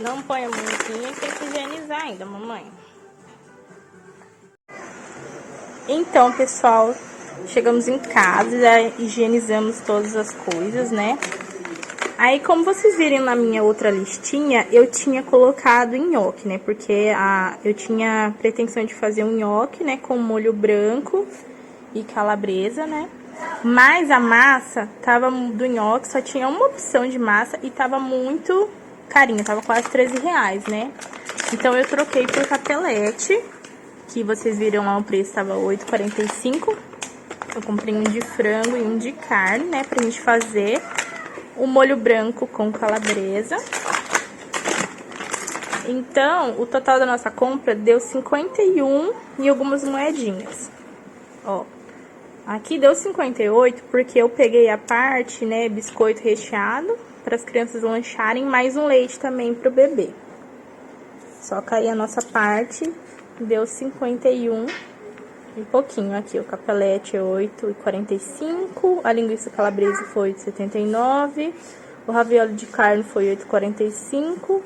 Não põe a mãozinha que tem que higienizar ainda, mamãe. Então, pessoal, chegamos em casa, já higienizamos todas as coisas, né? Aí, como vocês viram na minha outra listinha, eu tinha colocado nhoque, né? Porque eu tinha pretensão de fazer um nhoque, né? Com molho branco e calabresa, né? Mas a massa tava do nhoque, só tinha uma opção de massa e tava muito carinha, tava quase R$13, né? Então eu troquei por capelete, que vocês viram lá o preço tava R$8,45. Eu comprei um de frango e um de carne, né, pra gente fazer o molho branco com calabresa. Então, o total da nossa compra deu 51 e algumas moedinhas. Ó, aqui deu 58 porque eu peguei a parte, né, biscoito recheado para as crianças lancharem, mais um leite também pro bebê. Só que aí a nossa parte deu 51 e pouquinho. Aqui o capelete é 8,45, a linguiça calabresa foi 8,79, o ravioli de carne foi 8,45,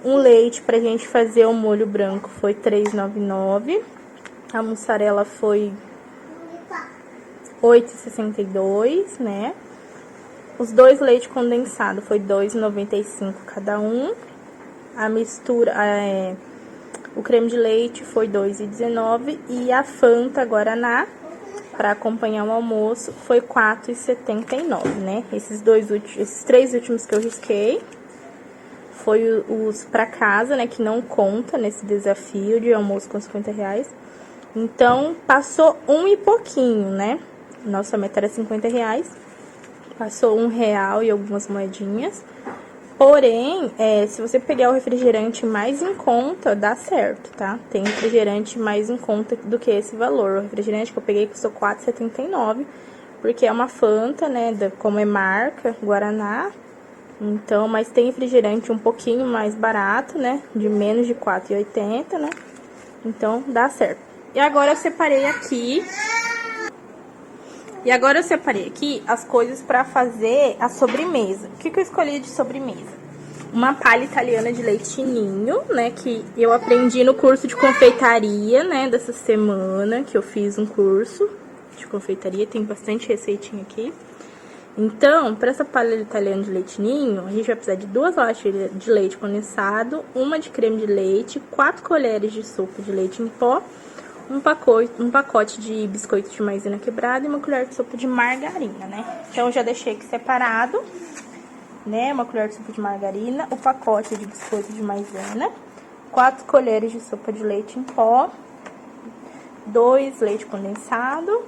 um leite pra gente fazer o molho branco foi 3,99, a mussarela foi 8,62, né? Os dois leites condensados foi 2,95 cada um. A mistura, o creme de leite foi 2,19 e a Fanta Guaraná, para acompanhar o almoço, foi 4,79, né? Esses três últimos que eu risquei foi os para casa, né? Que não conta nesse desafio de almoço com R$50. Então, passou um e pouquinho, né? Nossa meta era R$50. Passou R$1 e algumas moedinhas. Porém, se você pegar o refrigerante mais em conta, dá certo, tá? Tem refrigerante mais em conta do que esse valor. O refrigerante que eu peguei custou R$4,79, porque é uma Fanta, né? Como é marca, Guaraná. Então, mas tem refrigerante um pouquinho mais barato, né? De menos de R$4,80, né? Então, dá certo. E agora eu separei aqui as coisas pra fazer a sobremesa. O que eu escolhi de sobremesa? Uma palha italiana de leite ninho, né? Que eu aprendi no curso de confeitaria, né? Dessa semana, que eu fiz um curso de confeitaria. Tem bastante receitinha aqui. Então, para essa palha italiana de leite ninho, a gente vai precisar de 2 latas de leite condensado, uma de creme de leite, 4 colheres de sopa de leite em pó, um pacote de biscoito de maisena quebrado e uma colher de sopa de margarina, né? Então, eu já deixei aqui separado, né? Uma colher de sopa de margarina, o pacote de biscoito de maisena, 4 colheres de sopa de leite em pó, 2 leite condensado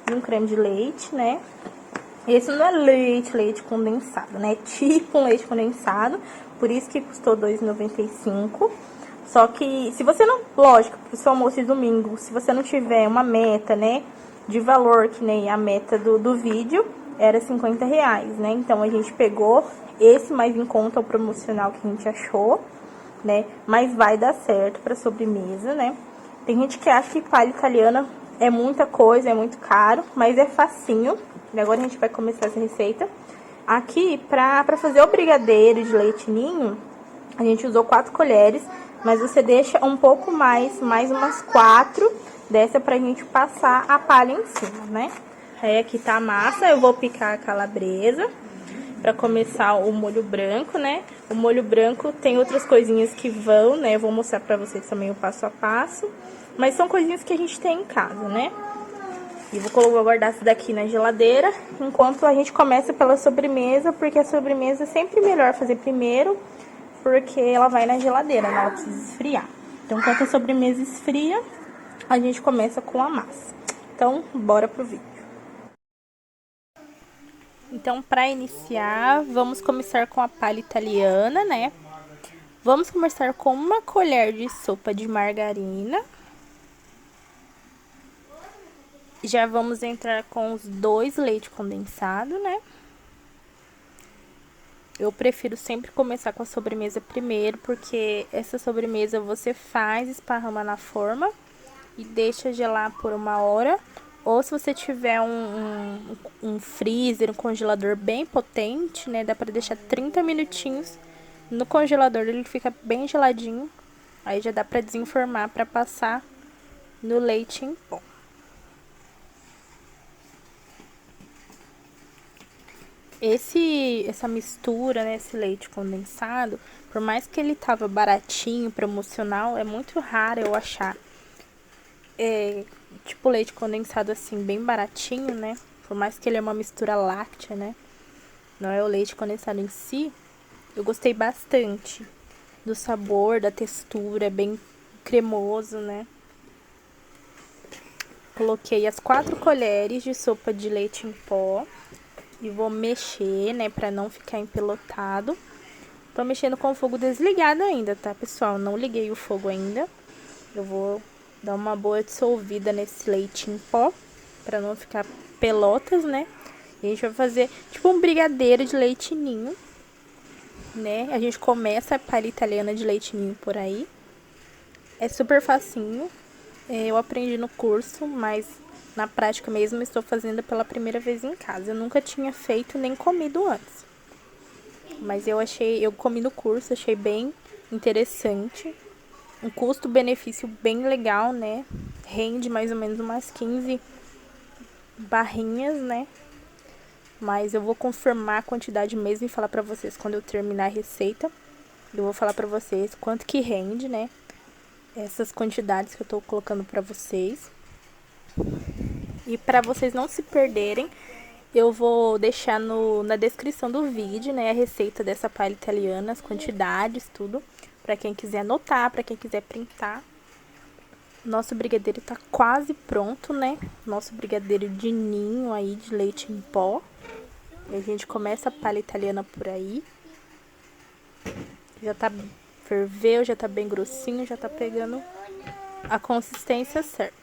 e um creme de leite, né? Esse não é leite condensado, né? É tipo um leite condensado, por isso que custou R$2,95. Só que, se você não, lógico, pro seu almoço de domingo, se você não tiver uma meta, né, de valor, que nem a meta do vídeo, era R$50, né? Então, a gente pegou esse mais em conta, o promocional que a gente achou, né? Mas vai dar certo pra sobremesa, né? Tem gente que acha que palha italiana é muita coisa, é muito caro, mas é facinho. E agora a gente vai começar essa receita. Aqui, pra fazer o brigadeiro de leite ninho, a gente usou 4 colheres, mas você deixa um pouco mais umas 4 dessa pra gente passar a palha em cima, né? Aí aqui tá a massa, eu vou picar a calabresa pra começar o molho branco, né? O molho branco tem outras coisinhas que vão, né? Eu vou mostrar pra vocês também o passo a passo, mas são coisinhas que a gente tem em casa, né? E vou guardar essa daqui na geladeira, enquanto a gente começa pela sobremesa, porque a sobremesa é sempre melhor fazer primeiro, porque ela vai na geladeira, né? Ela precisa esfriar. Então, enquanto a sobremesa esfria, a gente começa com a massa. Então, bora pro vídeo. Então, para iniciar, vamos começar com a palha italiana, né? Vamos começar com uma colher de sopa de margarina. Já vamos entrar com os 2 leite condensado, né? Eu prefiro sempre começar com a sobremesa primeiro, porque essa sobremesa você faz, esparrama na forma e deixa gelar por 1 hora. Ou se você tiver um freezer, um congelador bem potente, né? Dá pra deixar 30 minutinhos No congelador ele fica bem geladinho. Aí já dá pra desenformar pra passar no leite em pó. Essa mistura, né, esse leite condensado, por mais que ele tava baratinho, promocional, é muito raro eu achar tipo leite condensado assim, bem baratinho, né? Por mais que ele é uma mistura láctea, né? Não é o leite condensado em si. Eu gostei bastante do sabor, da textura, bem cremoso, né? Coloquei as 4 colheres de sopa de leite em pó. E vou mexer, né, pra não ficar empelotado. Tô mexendo com o fogo desligado ainda, tá, pessoal? Não liguei o fogo ainda. Eu vou dar uma boa dissolvida nesse leite em pó, pra não ficar pelotas, né? E a gente vai fazer tipo um brigadeiro de leite ninho, né? A gente começa a palha italiana de leite ninho por aí. É super facinho. Eu aprendi no curso, mas na prática mesmo estou fazendo pela primeira vez em casa. Eu nunca tinha feito nem comido antes. Mas eu comi no curso, achei bem interessante. Um custo-benefício bem legal, né? Rende mais ou menos umas 15 barrinhas, né? Mas eu vou confirmar a quantidade mesmo e falar pra vocês quando eu terminar a receita. Eu vou falar pra vocês quanto que rende, né? Essas quantidades que eu tô colocando pra vocês. E pra vocês não se perderem, eu vou deixar na descrição do vídeo, né, a receita dessa palha italiana, as quantidades, tudo, pra quem quiser anotar, pra quem quiser printar. Nosso brigadeiro tá quase pronto, né? Nosso brigadeiro de ninho aí, de leite em pó. E a gente começa a palha italiana por aí. Já tá ferveu, já tá bem grossinho, já tá pegando a consistência certa.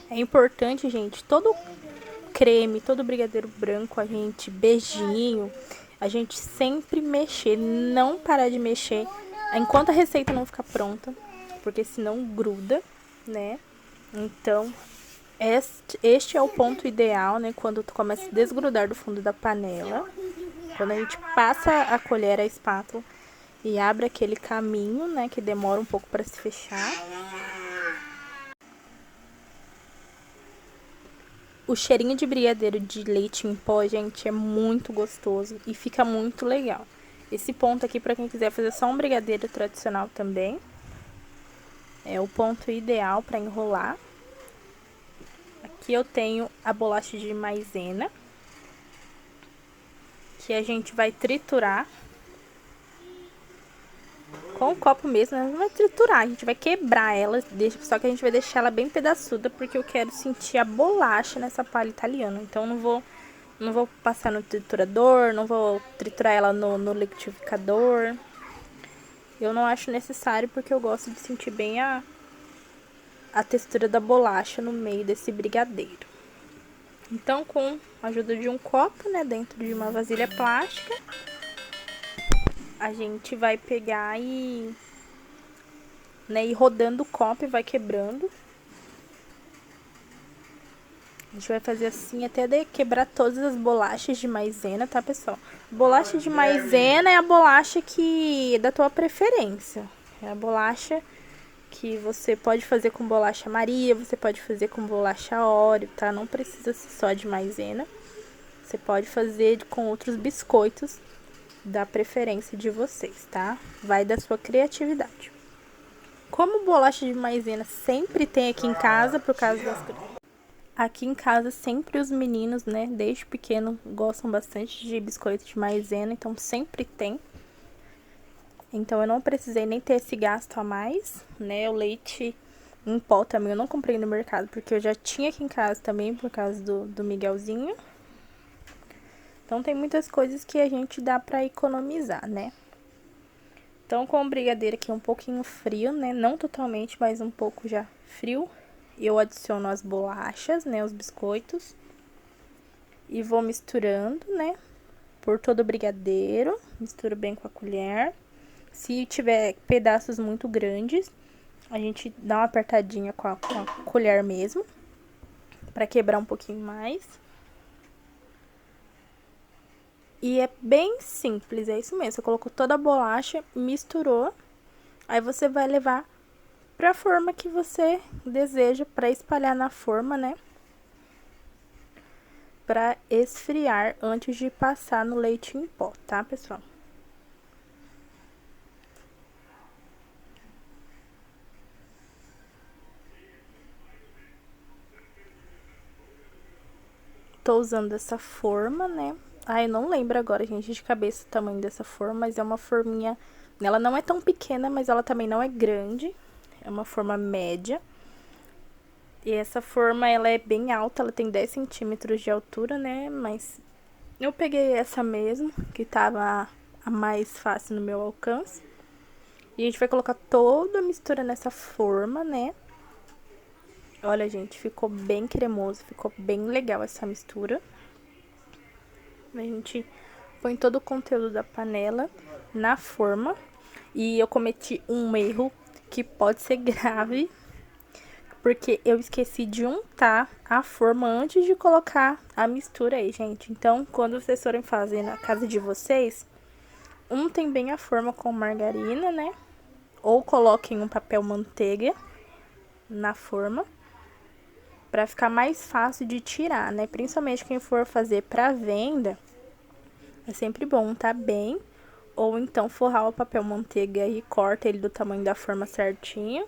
É importante, gente, todo creme, todo brigadeiro branco, a gente, beijinho, a gente sempre mexer, não parar de mexer enquanto a receita não ficar pronta, porque senão gruda, né? Então, este é o ponto ideal, né? Quando tu começa a desgrudar do fundo da panela, quando a gente passa a colher, a espátula e abre aquele caminho, né? Que demora um pouco para se fechar. O cheirinho de brigadeiro de leite em pó, gente, é muito gostoso e fica muito legal. Esse ponto aqui, para quem quiser fazer só um brigadeiro tradicional também, é o ponto ideal para enrolar. Aqui eu tenho a bolacha de maisena, que a gente vai triturar com o copo mesmo, né? Não vai triturar, a gente vai quebrar ela, só que a gente vai deixar ela bem pedaçuda, porque eu quero sentir a bolacha nessa palha italiana. Então não vou passar no triturador, não vou triturar ela no liquidificador. Eu não acho necessário, porque eu gosto de sentir bem a textura da bolacha no meio desse brigadeiro. Então, com a ajuda de um copo, né, dentro de uma vasilha plástica, a gente vai pegar e ir rodando o copo e vai quebrando. A gente vai fazer assim até quebrar todas as bolachas de maisena, tá, pessoal? Bolacha de maisena é a bolacha que é da tua preferência. É a bolacha que você pode fazer com bolacha Maria, você pode fazer com bolacha Oreo, tá? Não precisa ser só de maisena. Você pode fazer com outros biscoitos da preferência de vocês, tá? Vai da sua criatividade. Como bolacha de maisena sempre tem aqui em casa, por causa das... Aqui em casa sempre os meninos, né, desde pequeno, gostam bastante de biscoito de maisena, então sempre tem. Então eu não precisei nem ter esse gasto a mais, né? O leite em pó também eu não comprei no mercado, porque eu já tinha aqui em casa também, por causa do Miguelzinho. Então tem muitas coisas que a gente dá pra economizar, né? Então com o brigadeiro aqui um pouquinho frio, né? Não totalmente, mas um pouco já frio. Eu adiciono as bolachas, né? Os biscoitos. E vou misturando, né? Por todo o brigadeiro. Misturo bem com a colher. Se tiver pedaços muito grandes, a gente dá uma apertadinha com a colher mesmo, pra quebrar um pouquinho mais. E é bem simples, é isso mesmo. Você colocou toda a bolacha, misturou. Aí você vai levar pra forma que você deseja pra espalhar na forma, né? Pra esfriar antes de passar no leite em pó, tá, pessoal? Tô usando essa forma, né? Ai, não lembro agora, gente, de cabeça o tamanho dessa forma, mas é uma forminha... Ela não é tão pequena, mas ela também não é grande. É uma forma média. E essa forma, ela é bem alta, ela tem 10 centímetros de altura, né? Mas eu peguei essa mesmo, que tava a mais fácil no meu alcance. E a gente vai colocar toda a mistura nessa forma, né? Olha, gente, ficou bem cremoso, ficou bem legal essa mistura. A gente põe todo o conteúdo da panela na forma. E eu cometi um erro que pode ser grave, porque eu esqueci de untar a forma antes de colocar a mistura aí, gente. Então, quando vocês forem fazer na casa de vocês, untem bem a forma com margarina, né? Ou coloquem um papel manteiga na forma, pra ficar mais fácil de tirar, né? Principalmente quem for fazer pra venda, é sempre bom untar bem. Ou então forrar o papel manteiga e corta ele do tamanho da forma certinho.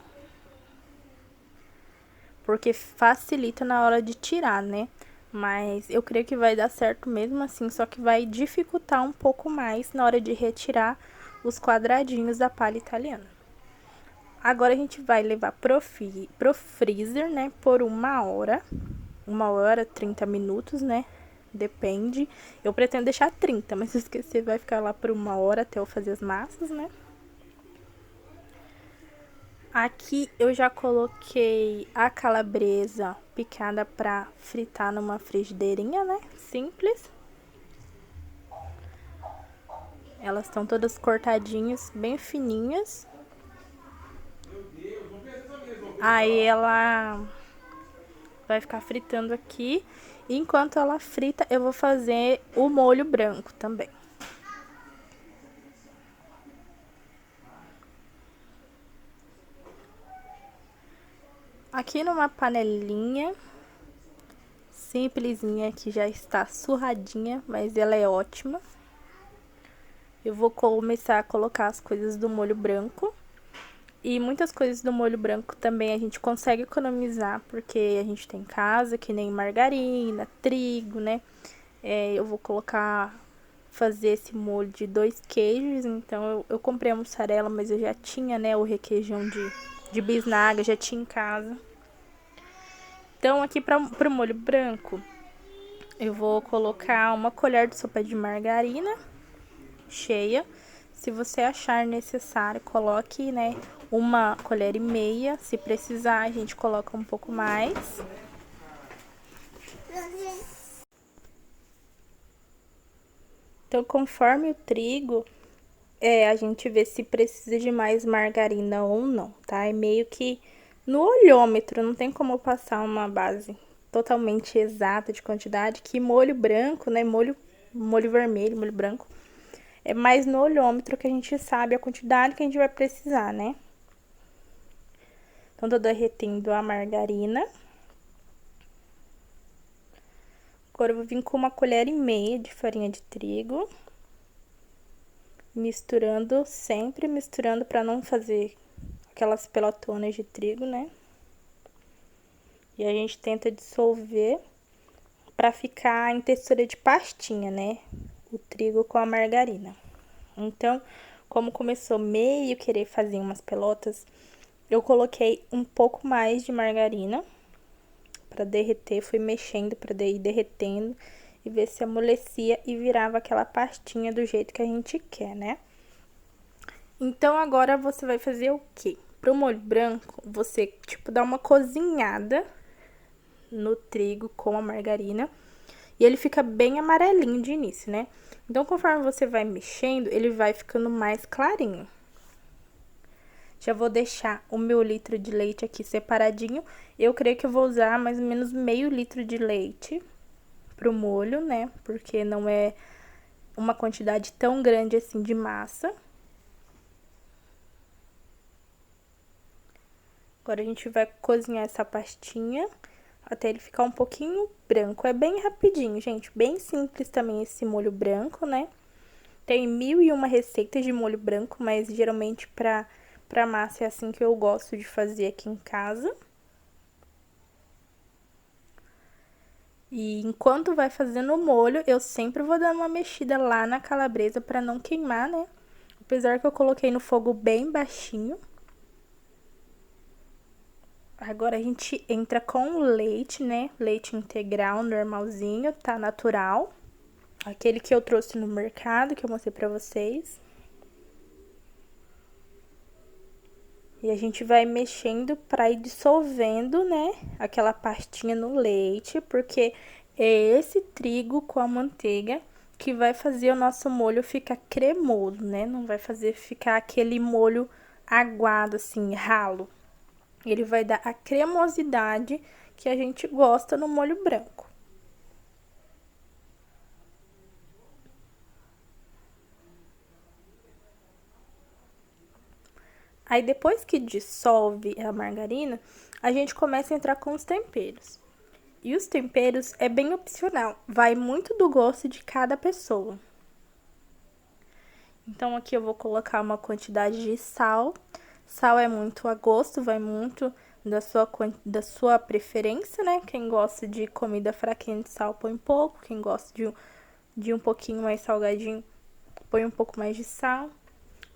Porque facilita na hora de tirar, né? Mas eu creio que vai dar certo mesmo assim, só que vai dificultar um pouco mais na hora de retirar os quadradinhos da palha italiana. Agora a gente vai levar pro freezer, né, por 1 hora. 1 hora, 30 minutos, né? Depende. Eu pretendo deixar 30, mas se esquecer vai ficar lá por 1 hora até eu fazer as massas, né? Aqui eu já coloquei a calabresa picada pra fritar numa frigideirinha, né? Simples. Elas estão todas cortadinhas, bem fininhas. Aí ela vai ficar fritando aqui. Enquanto ela frita, eu vou fazer o molho branco também. Aqui numa panelinha simplesinha que já está surradinha, mas ela é ótima. Eu vou começar a colocar as coisas do molho branco. E muitas coisas do molho branco também a gente consegue economizar, porque a gente tem em casa, que nem margarina, trigo, né? Eu vou fazer esse molho de 2 queijos, então eu comprei a mussarela, mas eu já tinha, né, o requeijão de bisnaga, já tinha em casa. Então, aqui pro molho branco, eu vou colocar 1 colher de sopa de margarina cheia. Se você achar necessário, coloque, né, 1,5 colher. Se precisar, a gente coloca um pouco mais. Então, conforme o trigo, a gente vê se precisa de mais margarina ou não, tá? É meio que no olhômetro, não tem como passar uma base totalmente exata de quantidade, que molho branco, né, molho vermelho, molho branco, é mais no olhômetro que a gente sabe a quantidade que a gente vai precisar, né? Então, tô derretendo a margarina. Agora, eu vou vir com 1,5 colher de farinha de trigo. Misturando, sempre misturando pra não fazer aquelas pelotonas de trigo, né? E a gente tenta dissolver pra ficar em textura de pastinha, né? O trigo com a margarina. Então, como começou meio querer fazer umas pelotas, eu coloquei um pouco mais de margarina pra derreter, fui mexendo pra ir derretendo e ver se amolecia e virava aquela pastinha do jeito que a gente quer, né? Então, agora você vai fazer o quê? Pro molho branco, você, tipo, dá uma cozinhada no trigo com a margarina e ele fica bem amarelinho de início, né? Então, conforme você vai mexendo, ele vai ficando mais clarinho. Já vou deixar o meu litro de leite aqui separadinho. Eu creio que eu vou usar mais ou menos meio litro de leite pro molho, né? Porque não é uma quantidade tão grande assim de massa. Agora a gente vai cozinhar essa pastinha até ele ficar um pouquinho branco. É bem rapidinho, gente, bem simples também esse molho branco, né? Tem 1001 receitas de molho branco, mas geralmente pra massa é assim que eu gosto de fazer aqui em casa. E enquanto vai fazendo o molho, eu sempre vou dar uma mexida lá na calabresa pra não queimar, né? Apesar que eu coloquei no fogo bem baixinho. Agora a gente entra com o leite, né? Leite integral, normalzinho, tá? Natural. Aquele que eu trouxe no mercado, que eu mostrei pra vocês. E a gente vai mexendo pra ir dissolvendo, né? Aquela pastinha no leite, porque é esse trigo com a manteiga que vai fazer o nosso molho ficar cremoso, né? Não vai fazer ficar aquele molho aguado, assim, ralo. Ele vai dar a cremosidade que a gente gosta no molho branco. Aí, depois que dissolve a margarina, a gente começa a entrar com os temperos. E os temperos é bem opcional, vai muito do gosto de cada pessoa. Então, aqui eu vou colocar uma quantidade de sal. Sal é muito a gosto, vai muito da sua preferência, né? Quem gosta de comida fraquinha de sal, põe pouco. Quem gosta de um pouquinho mais salgadinho, põe um pouco mais de sal.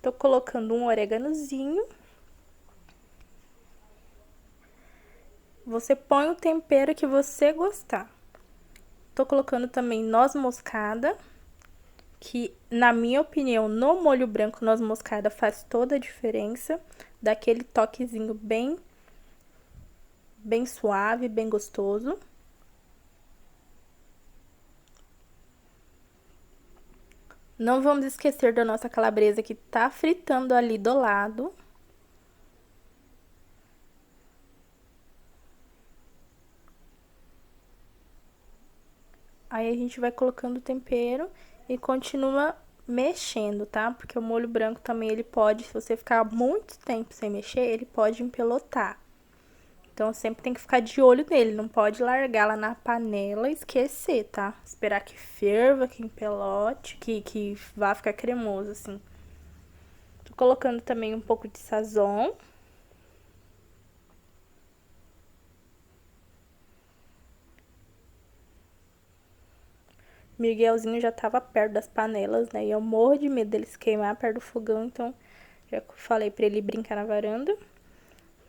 Tô colocando um oréganozinho. Você põe o tempero que você gostar. Tô colocando também noz moscada, que, na minha opinião, no molho branco, noz moscada faz toda a diferença. Dá aquele toquezinho bem suave, bem gostoso. Não vamos esquecer da nossa calabresa que tá fritando ali do lado. Aí a gente vai colocando o tempero e continua mexendo, tá? Porque o molho branco também, ele pode, se você ficar muito tempo sem mexer, ele pode empelotar. Então, sempre tem que ficar de olho nele, não pode largar lá na panela e esquecer, tá? Esperar que ferva, que empelote, que vá ficar cremoso, assim. Tô colocando também um pouco de sazon. Miguelzinho já tava perto das panelas, né? E eu morro de medo deles queimar perto do fogão, então já falei pra ele brincar na varanda.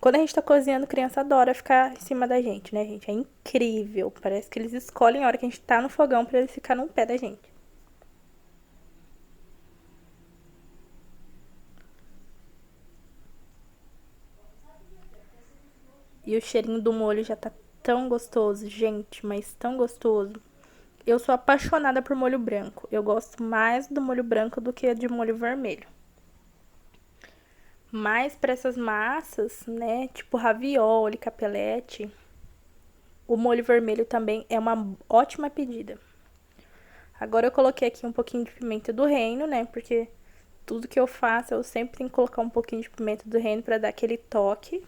Quando a gente tá cozinhando, criança adora ficar em cima da gente, né, gente? É incrível. Parece que eles escolhem a hora que a gente tá no fogão pra eles ficarem no pé da gente. E o cheirinho do molho já tá tão gostoso, gente, mas tão gostoso. Eu sou apaixonada por molho branco. Eu gosto mais do molho branco do que de molho vermelho. Mas para essas massas, né, tipo ravioli, capelete, o molho vermelho também é uma ótima pedida. Agora eu coloquei aqui um pouquinho de pimenta do reino, né, porque tudo que eu faço eu sempre tenho que colocar um pouquinho de pimenta do reino para dar aquele toque.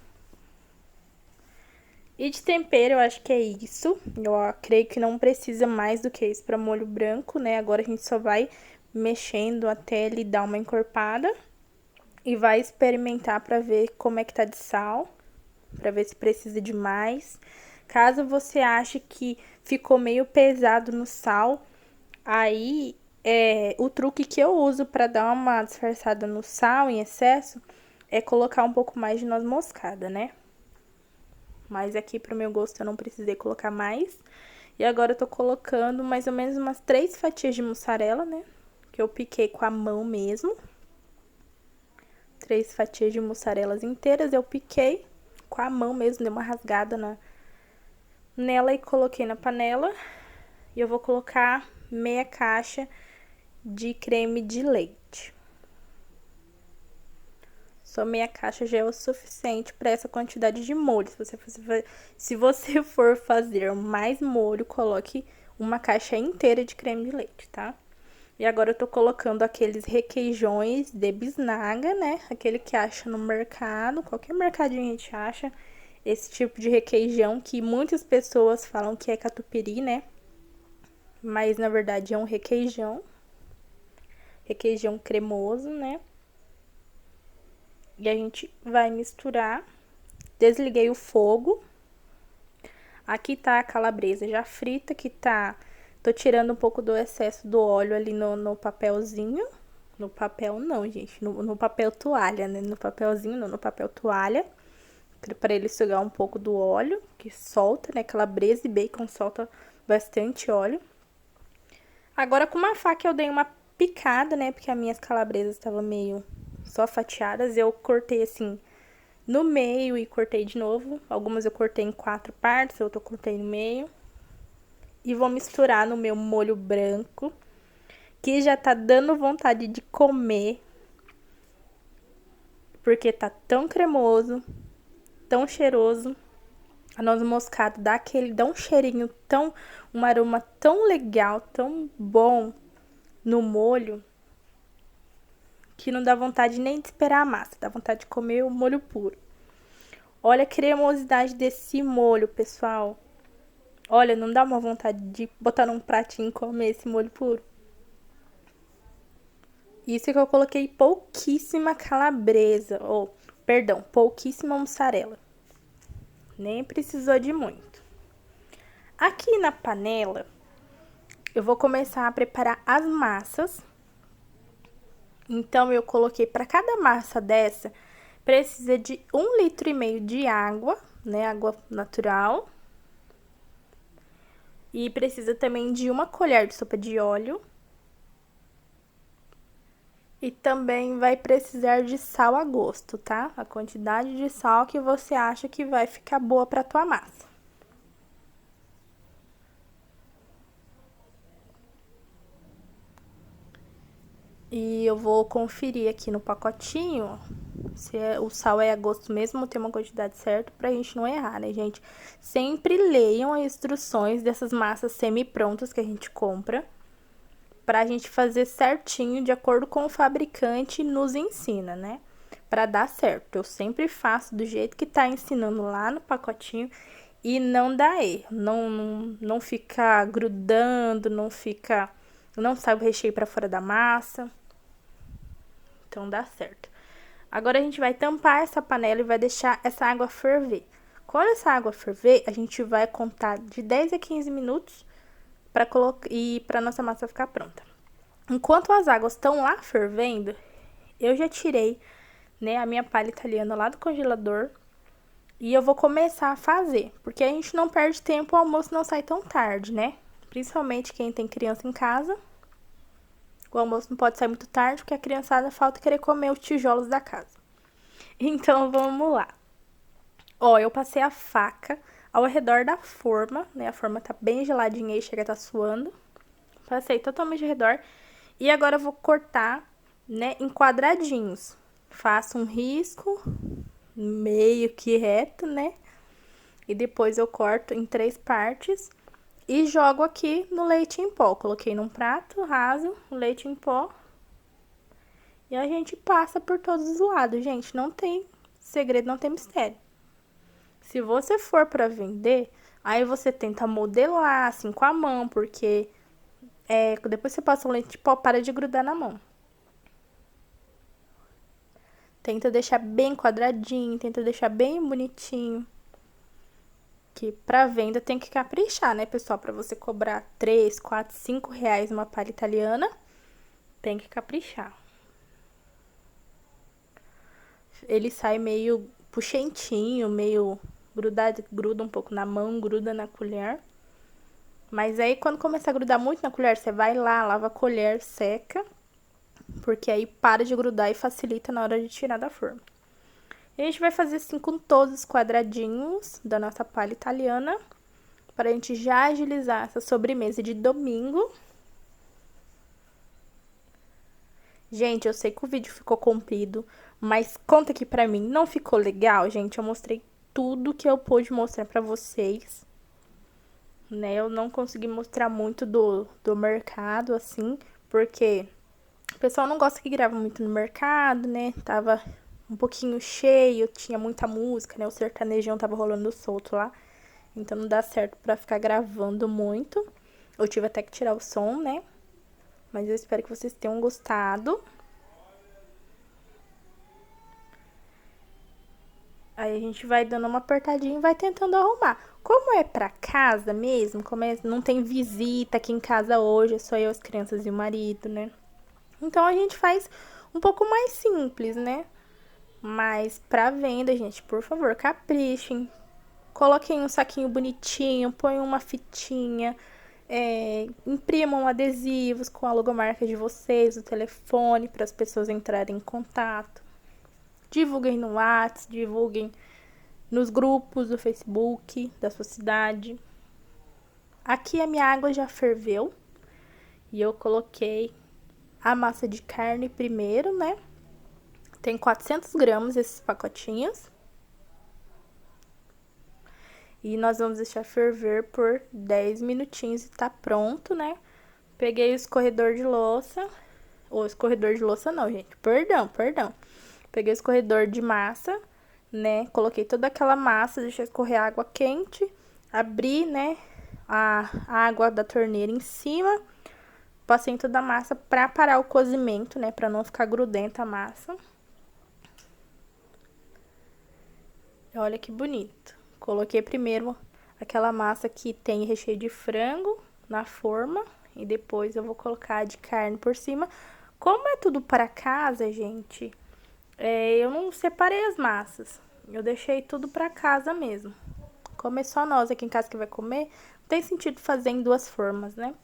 E de tempero eu acho que é isso. Eu creio que não precisa mais do que isso para molho branco, né? Agora a gente só vai mexendo até ele dar uma encorpada. E vai experimentar para ver como é que tá de sal, para ver se precisa de mais. Caso você ache que ficou meio pesado no sal, aí o truque que eu uso para dar uma disfarçada no sal em excesso é colocar um pouco mais de noz moscada, né? Mas aqui pro meu gosto eu não precisei colocar mais. E agora eu tô colocando mais ou menos umas 3 fatias de mussarela, né? Que eu piquei com a mão mesmo. 3 fatias de mussarelas inteiras, eu piquei com a mão mesmo, dei uma rasgada nela e coloquei na panela. E eu vou colocar meia caixa de creme de leite. Só meia caixa já é o suficiente para essa quantidade de molho. Se você for fazer mais molho, coloque uma caixa inteira de creme de leite, tá? E agora eu tô colocando aqueles requeijões de bisnaga, né? Aquele que acha no mercado, qualquer mercadinho a gente acha. Esse tipo de requeijão que muitas pessoas falam que é catupiry, né? Mas na verdade é um requeijão. Requeijão cremoso, né? E a gente vai misturar. Desliguei o fogo. Aqui tá a calabresa já frita, que tá... Tô tirando um pouco do excesso do óleo ali no papelzinho. No papel não, gente. No papel toalha, né? No papelzinho não, no papel toalha. Pra ele sugar um pouco do óleo, que solta, né? Calabresa e bacon solta bastante óleo. Agora com uma faca eu dei uma picada, né? Porque as minhas calabresas estavam meio só fatiadas. Eu cortei assim no meio e cortei de novo. Algumas eu cortei em 4 partes, outras eu cortei no meio. E vou misturar no meu molho branco, que já tá dando vontade de comer. Porque tá tão cremoso, tão cheiroso. A noz moscada dá um cheirinho tão, um aroma tão legal, tão bom no molho, que não dá vontade nem de esperar a massa, dá vontade de comer o molho puro. Olha a cremosidade desse molho, pessoal. Olha, não dá uma vontade de botar num pratinho e comer esse molho puro. Isso que eu coloquei pouquíssima calabresa, ou, perdão, pouquíssima mussarela. Nem precisou de muito. Aqui na panela, eu vou começar a preparar as massas. Então, eu coloquei para cada massa dessa, precisa de 1,5 litro de água, né? Água natural. E precisa também de 1 colher de sopa de óleo. E também vai precisar de sal a gosto, tá? A quantidade de sal que você acha que vai ficar boa para tua massa. E eu vou conferir aqui no pacotinho se o sal é a gosto mesmo, tem uma quantidade certa pra gente não errar, né, gente? Sempre leiam as instruções dessas massas semi-prontas que a gente compra, pra gente fazer certinho, de acordo com o fabricante nos ensina, né? Pra dar certo. Eu sempre faço do jeito que tá ensinando lá no pacotinho e não dá erro. Não fica grudando, não sai o recheio pra fora da massa. Então dá certo. Agora a gente vai tampar essa panela e vai deixar essa água ferver. Quando essa água ferver, a gente vai contar de 10 a 15 minutos para nossa massa ficar pronta. Enquanto as águas estão lá fervendo, eu já tirei, né, a minha palha italiana lá do congelador e eu vou começar a fazer, porque a gente não perde tempo, o almoço não sai tão tarde, né? Principalmente quem tem criança em casa. O almoço não pode sair muito tarde, porque a criançada falta querer comer os tijolos da casa. Então, vamos lá. Ó, eu passei a faca ao redor da forma, né? A forma tá bem geladinha e chega a tá suando. Passei totalmente ao redor. E agora eu vou cortar, né, em quadradinhos. Faço um risco meio que reto, né? E depois eu corto em 3 partes e jogo aqui no leite em pó. Coloquei num prato raso, o leite em pó. E a gente passa por todos os lados, gente. Não tem segredo, não tem mistério. Se você for pra vender, aí você tenta modelar assim com a mão, porque depois você passa o leite de pó, para de grudar na mão. Tenta deixar bem quadradinho, tenta deixar bem bonitinho. Que pra venda tem que caprichar, né, pessoal? Pra você cobrar 3, 4, 5 reais uma palha italiana, tem que caprichar. Ele sai meio puxentinho, meio gruda um pouco na mão, gruda na colher. Mas aí, quando começar a grudar muito na colher, você vai lá, lava a colher, seca. Porque aí para de grudar e facilita na hora de tirar da forma. E a gente vai fazer assim com todos os quadradinhos da nossa palha italiana, para a gente já agilizar essa sobremesa de domingo. Gente, eu sei que o vídeo ficou comprido, mas conta aqui pra mim, não ficou legal, gente? Eu mostrei tudo que eu pude mostrar pra vocês, né? Eu não consegui mostrar muito do mercado, assim, porque o pessoal não gosta que grava muito no mercado, né? Tava um pouquinho cheio, tinha muita música, né? O sertanejão tava rolando solto lá. Então não dá certo pra ficar gravando muito. Eu tive até que tirar o som, né? Mas eu espero que vocês tenham gostado. Aí a gente vai dando uma apertadinha e vai tentando arrumar. Como é pra casa mesmo, não tem visita aqui em casa hoje, é só eu, as crianças e o marido, né? Então a gente faz um pouco mais simples, né? Mas pra venda, gente, por favor, caprichem. Coloquem um saquinho bonitinho, põem uma fitinha, imprimam adesivos com a logomarca de vocês, o telefone, para as pessoas entrarem em contato. Divulguem no WhatsApp, divulguem nos grupos do Facebook da sua cidade. Aqui a minha água já ferveu e eu coloquei a massa de carne primeiro, né? Tem 400 gramas esses pacotinhos. E nós vamos deixar ferver por 10 minutinhos e tá pronto, né? Peguei o escorredor de louça. Ou escorredor de louça não, gente. Perdão. Peguei o escorredor de massa, né? Coloquei toda aquela massa, deixei escorrer água quente. Abri, né? A água da torneira em cima. Passei em toda a massa pra parar o cozimento, né? Pra não ficar grudenta a massa. Olha que bonito. Coloquei primeiro aquela massa que tem recheio de frango na forma. E depois eu vou colocar a de carne por cima. Como é tudo para casa, gente, eu não separei as massas. Eu deixei tudo para casa mesmo. Como é só nós aqui em casa que vai comer, não tem sentido fazer em duas formas, né?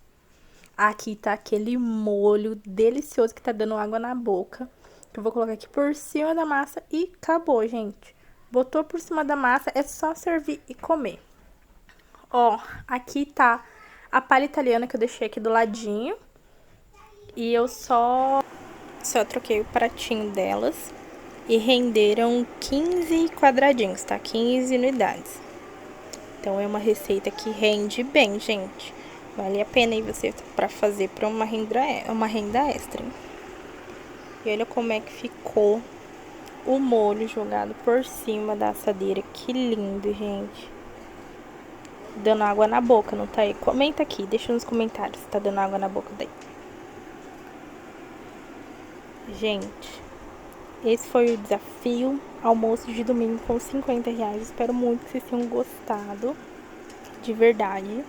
Aqui tá aquele molho delicioso que tá dando água na boca. Que eu vou colocar aqui por cima da massa e acabou, gente. Botou por cima da massa, é só servir e comer. Ó, aqui tá a palha italiana que eu deixei aqui do ladinho. E eu só troquei o pratinho delas. E renderam 15 quadradinhos, tá? 15 unidades. Então é uma receita que rende bem, gente. Vale a pena aí você pra fazer pra uma renda extra, hein? E olha como é que ficou o molho jogado por cima da assadeira. Que lindo, gente. Dando água na boca, não tá aí? Comenta aqui, deixa nos comentários se tá dando água na boca daí. Gente, esse foi o desafio almoço de domingo com R$50. Espero muito que vocês tenham gostado. De verdade.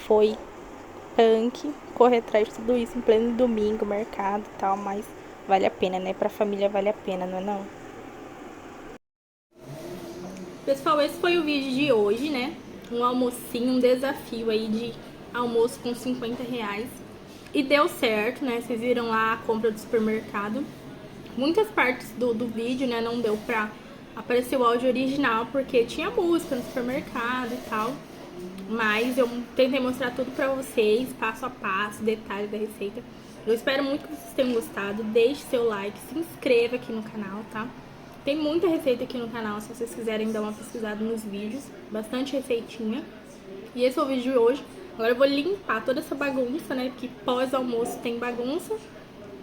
Foi punk correr atrás de tudo isso em pleno domingo, mercado e tal, mas vale a pena, né? Pra família vale a pena, não é não? Pessoal, esse foi o vídeo de hoje, né? Um almocinho, um desafio aí de almoço com R$50. E deu certo, né? Vocês viram lá a compra do supermercado. Muitas partes do vídeo, né, não deu pra aparecer o áudio original, porque tinha música no supermercado e tal. Mas eu tentei mostrar tudo pra vocês, passo a passo, detalhes da receita. Eu espero muito que vocês tenham gostado. Deixe seu like, se inscreva aqui no canal, tá? Tem muita receita aqui no canal, se vocês quiserem dar uma pesquisada nos vídeos. Bastante receitinha. E esse é o vídeo de hoje. Agora eu vou limpar toda essa bagunça, né? Porque pós-almoço tem bagunça.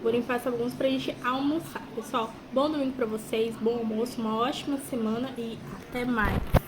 Vou limpar essa bagunça pra gente almoçar. Pessoal, bom domingo pra vocês, bom almoço, uma ótima semana e até mais.